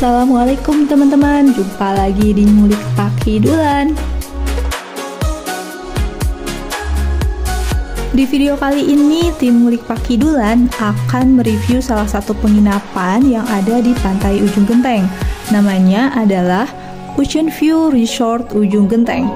Assalamualaikum teman-teman, jumpa lagi di Ngulik Pakidulan. Di video kali ini, tim Ngulik Pakidulan akan mereview salah satu penginapan yang ada di pantai Ujung Genteng. Namanya adalah Ocean View Resort Ujung Genteng.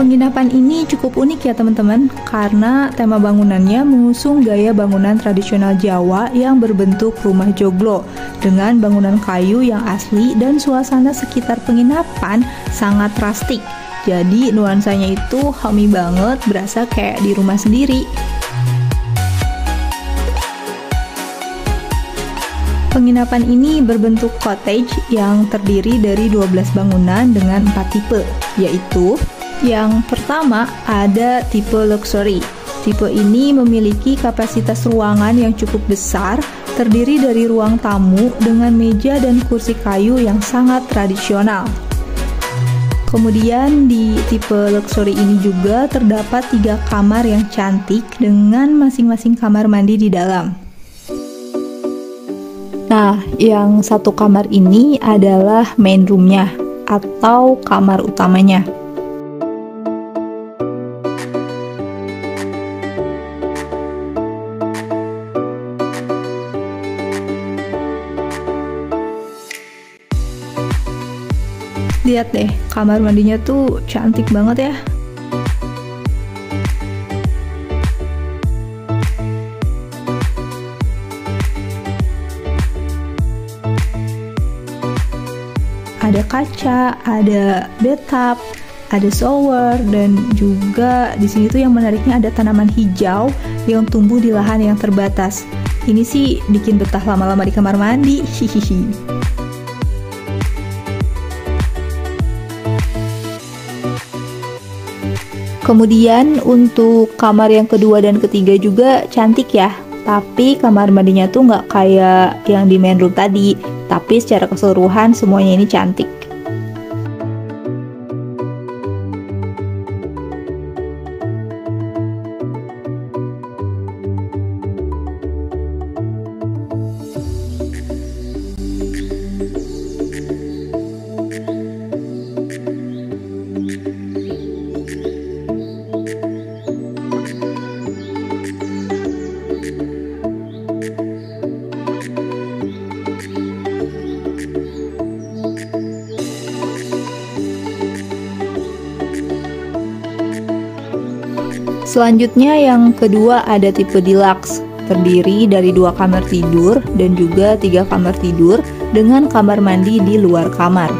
Penginapan ini cukup unik ya teman-teman, karena tema bangunannya mengusung gaya bangunan tradisional Jawa yang berbentuk rumah joglo dengan bangunan kayu yang asli dan suasana sekitar penginapan sangat rustic. Jadi nuansanya itu homey banget, berasa kayak di rumah sendiri. Penginapan ini berbentuk cottage yang terdiri dari 12 bangunan dengan 4 tipe, yaitu yang pertama ada tipe luxury. Tipe ini memiliki kapasitas ruangan yang cukup besar, terdiri dari ruang tamu dengan meja dan kursi kayu yang sangat tradisional. Kemudian di tipe luxury ini juga terdapat 3 kamar yang cantik dengan masing-masing kamar mandi di dalam. Nah, yang satu kamar ini adalah main room-nya atau kamar utamanya. Lihat deh, kamar mandinya tuh cantik banget ya. Ada kaca, ada bathtub, ada shower, dan juga di sini tuh yang menariknya ada tanaman hijau yang tumbuh di lahan yang terbatas. Ini sih bikin betah lama-lama di kamar mandi. Hihihi. Kemudian untuk kamar yang kedua dan ketiga juga cantik ya. Tapi kamar mandinya tuh nggak kayak yang di main room tadi. Tapi secara keseluruhan semuanya ini cantik. Selanjutnya yang kedua ada tipe deluxe, terdiri dari 2 kamar tidur dan juga 3 kamar tidur dengan kamar mandi di luar kamar.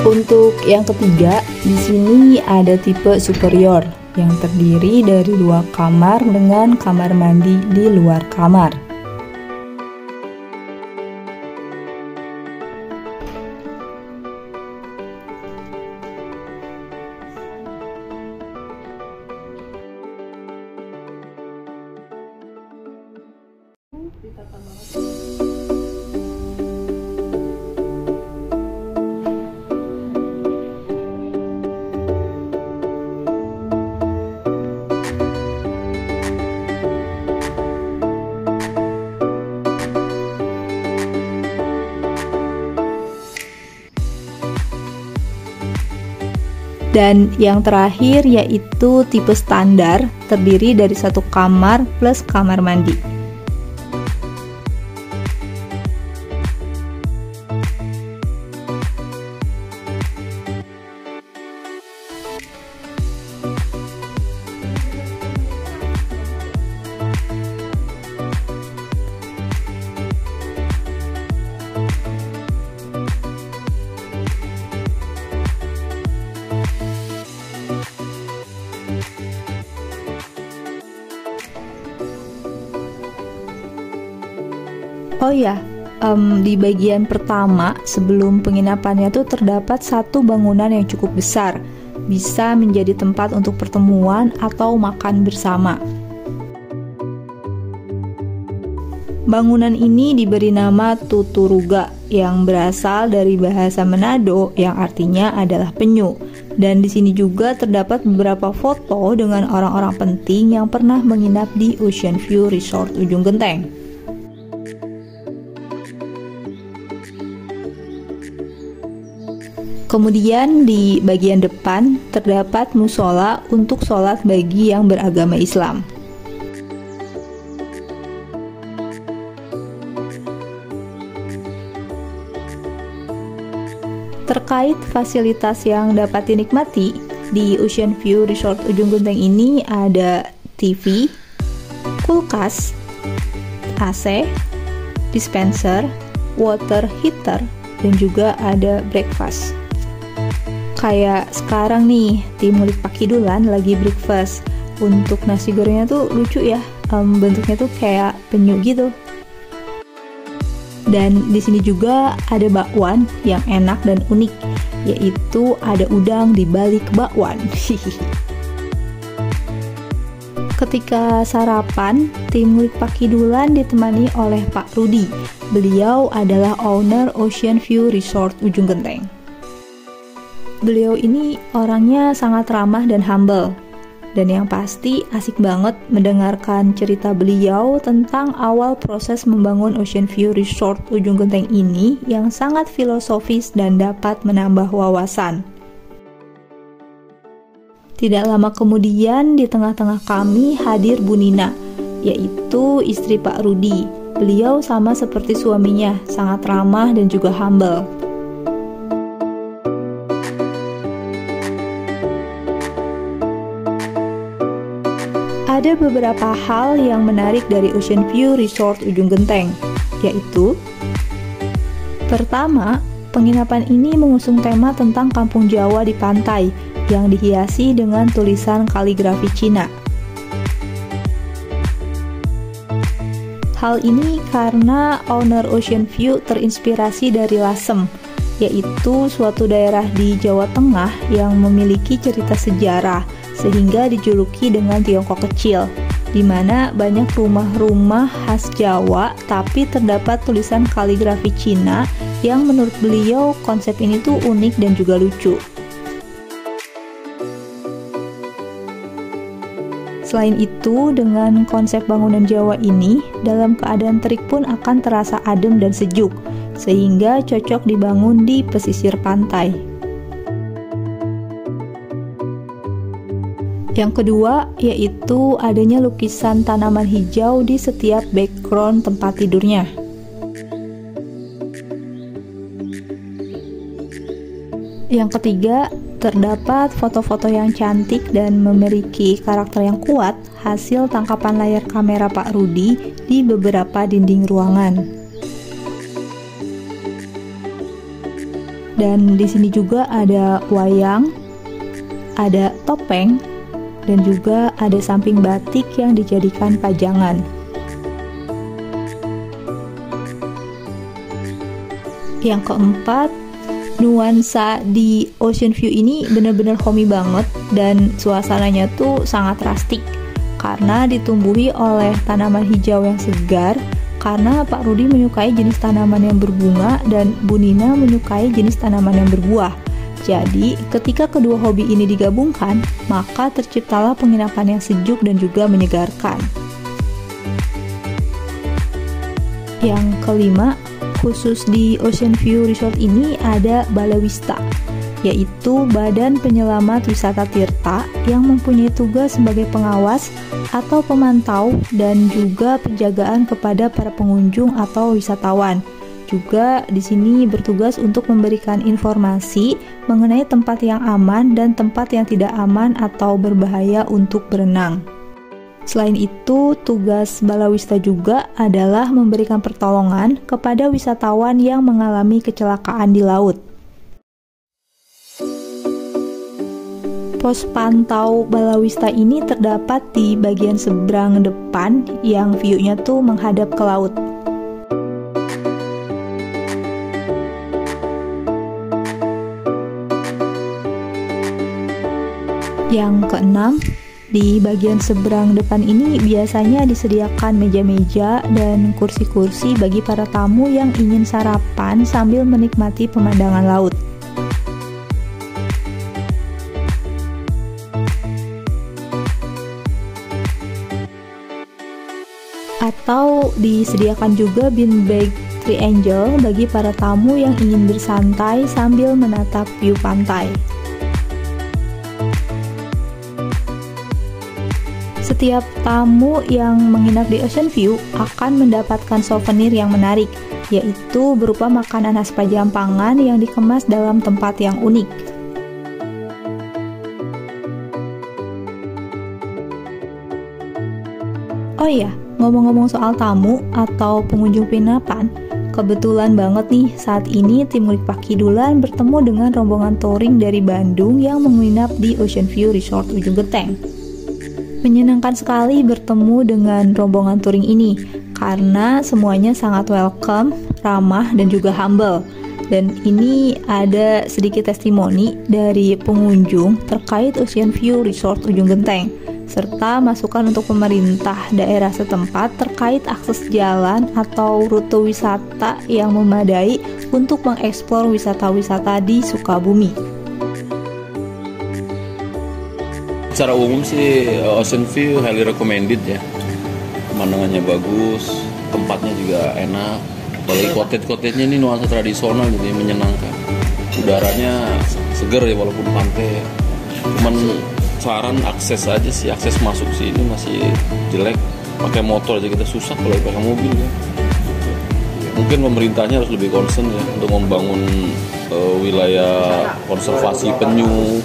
Untuk yang ketiga, di sini ada tipe superior yang terdiri dari 2 kamar dengan kamar mandi di luar kamar. Dan yang terakhir yaitu tipe standar, terdiri dari 1 kamar plus kamar mandi. Oh ya, di bagian pertama sebelum penginapannya tuh terdapat 1 bangunan yang cukup besar, bisa menjadi tempat untuk pertemuan atau makan bersama. Bangunan ini diberi nama Tuturuga yang berasal dari bahasa Manado yang artinya adalah penyu. Dan di sini juga terdapat beberapa foto dengan orang-orang penting yang pernah menginap di Ocean View Resort Ujung Genteng. Kemudian di bagian depan terdapat musola untuk sholat bagi yang beragama Islam. Terkait fasilitas yang dapat dinikmati, di Ocean View Resort Ujung Genteng ini ada TV, kulkas, AC, dispenser, water heater, dan juga ada breakfast. Kayak sekarang nih, tim Ngulik Pakidulan lagi breakfast. Untuk nasi gorengnya tuh lucu ya, bentuknya tuh kayak penyu gitu. Dan di sini juga ada bakwan yang enak dan unik, yaitu ada udang di balik bakwan. Ketika sarapan, tim Ngulik Pakidulan ditemani oleh Pak Rudi. Beliau adalah owner Ocean View Resort Ujung Genteng. Beliau ini orangnya sangat ramah dan humble. Dan yang pasti asik banget mendengarkan cerita beliau tentang awal proses membangun Ocean View Resort Ujung Genteng ini yang sangat filosofis dan dapat menambah wawasan. Tidak lama kemudian di tengah-tengah kami hadir Bu Nina, yaitu istri Pak Rudi. Beliau sama seperti suaminya, sangat ramah dan juga humble. Ada beberapa hal yang menarik dari Ocean View Resort Ujung Genteng, yaitu pertama, penginapan ini mengusung tema tentang kampung Jawa di pantai yang dihiasi dengan tulisan kaligrafi Cina. Hal ini karena owner Ocean View terinspirasi dari Lasem, yaitu suatu daerah di Jawa Tengah yang memiliki cerita sejarah sehingga dijuluki dengan Tiongkok kecil, di mana banyak rumah-rumah khas Jawa tapi terdapat tulisan kaligrafi Cina yang menurut beliau konsep ini tuh unik dan juga lucu. Selain itu, dengan konsep bangunan Jawa ini, dalam keadaan terik pun akan terasa adem dan sejuk, sehingga cocok dibangun di pesisir pantai. Yang kedua, yaitu adanya lukisan tanaman hijau di setiap background tempat tidurnya. Yang ketiga, terdapat foto-foto yang cantik dan memiliki karakter yang kuat hasil tangkapan layar kamera Pak Rudi di beberapa dinding ruangan. Dan di sini juga ada wayang, ada topeng, dan juga ada samping batik yang dijadikan pajangan. Yang keempat, nuansa di Ocean View ini benar-benar homey banget dan suasananya tuh sangat rustic karena ditumbuhi oleh tanaman hijau yang segar, karena Pak Rudi menyukai jenis tanaman yang berbunga dan Bu Nina menyukai jenis tanaman yang berbuah. Jadi, ketika kedua hobi ini digabungkan, maka terciptalah penginapan yang sejuk dan juga menyegarkan. Yang kelima, khusus di Ocean View Resort ini ada balai wista. yaitu Badan Penyelamat Wisata Tirta yang mempunyai tugas sebagai pengawas atau pemantau dan juga penjagaan kepada para pengunjung atau wisatawan. Juga di sini bertugas untuk memberikan informasi mengenai tempat yang aman dan tempat yang tidak aman atau berbahaya untuk berenang. Selain itu, tugas Balawista juga adalah memberikan pertolongan kepada wisatawan yang mengalami kecelakaan di laut. Pos pantau Balawista ini terdapat di bagian seberang depan yang view-nya tuh menghadap ke laut. Yang keenam, di bagian seberang depan ini biasanya disediakan meja-meja dan kursi-kursi bagi para tamu yang ingin sarapan sambil menikmati pemandangan laut. Atau disediakan juga beanbag triangle bagi para tamu yang ingin bersantai sambil menatap view pantai. Setiap tamu yang menginap di Ocean View akan mendapatkan souvenir yang menarik, yaitu berupa makanan khas Pajampangan yang dikemas dalam tempat yang unik. Oh iya, ngomong-ngomong soal tamu atau pengunjung penginapan, kebetulan banget nih saat ini tim Ngulik Pakidulan bertemu dengan rombongan touring dari Bandung yang menginap di Ocean View Resort Ujung Genteng. Menyenangkan sekali bertemu dengan rombongan touring ini karena semuanya sangat welcome, ramah, dan juga humble. Dan ini ada sedikit testimoni dari pengunjung terkait Ocean View Resort Ujung Genteng, serta masukan untuk pemerintah daerah setempat terkait akses jalan atau rute wisata yang memadai untuk mengeksplor wisata-wisata di Sukabumi. Secara umum sih Ocean View highly recommended ya. Pemandangannya bagus, tempatnya juga enak. Apalagi cottage-cottage-nya ini nuansa tradisional, jadi menyenangkan. Udaranya seger ya walaupun pantai. Cuman saran akses aja sih, akses masuk sini masih jelek. Pakai motor aja kita susah kalau pakai mobil ya. Mungkin pemerintahnya harus lebih concern ya untuk membangun wilayah konservasi penyu,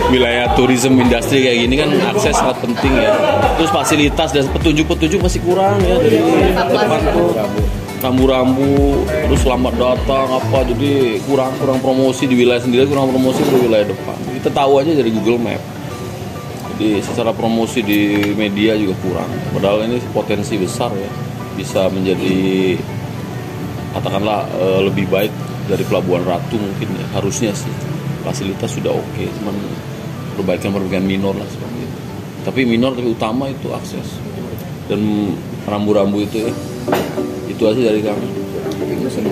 wilayah tourism industri kayak gini kan akses sangat penting ya. Terus fasilitas dan petunjuk masih kurang ya dari depan tuh rambu-rambu, terus selamat datang apa, jadi kurang promosi di wilayah sendiri, kurang promosi di wilayah depan. Kita tahu aja dari Google Map. Jadi secara promosi di media juga kurang. Padahal ini potensi besar ya, bisa menjadi katakanlah lebih baik dari Pelabuhan Ratu mungkin ya, harusnya sih fasilitas sudah oke, cuman perbaikan minor lah seperti itu. Tapi utama itu akses dan rambu-rambu itu ya. Itu aja dari kami.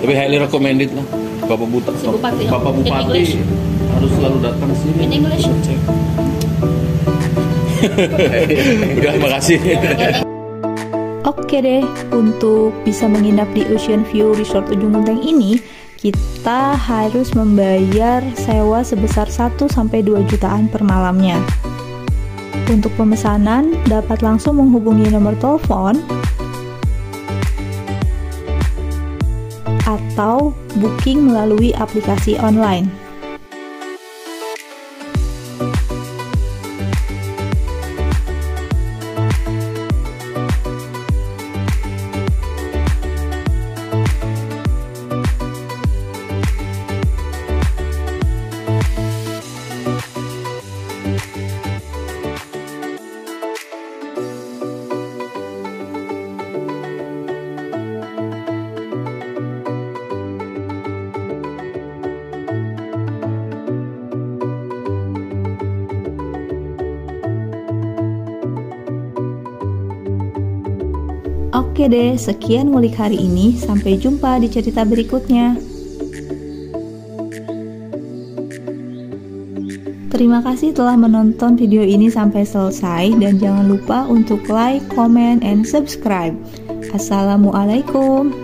Tapi highly recommended lah. Bapak Bupati harus selalu datang sini. In English. Udah, makasih. Oke deh, untuk bisa menginap di Ocean View Resort Ujung Genteng ini, kita harus membayar sewa sebesar 1-2 jutaan per malamnya. Untuk pemesanan, dapat langsung menghubungi nomor telepon atau booking melalui aplikasi online. Oke deh, sekian ngulik hari ini. Sampai jumpa di cerita berikutnya. Terima kasih telah menonton video ini sampai selesai dan jangan lupa untuk like, comment, and subscribe. Assalamualaikum.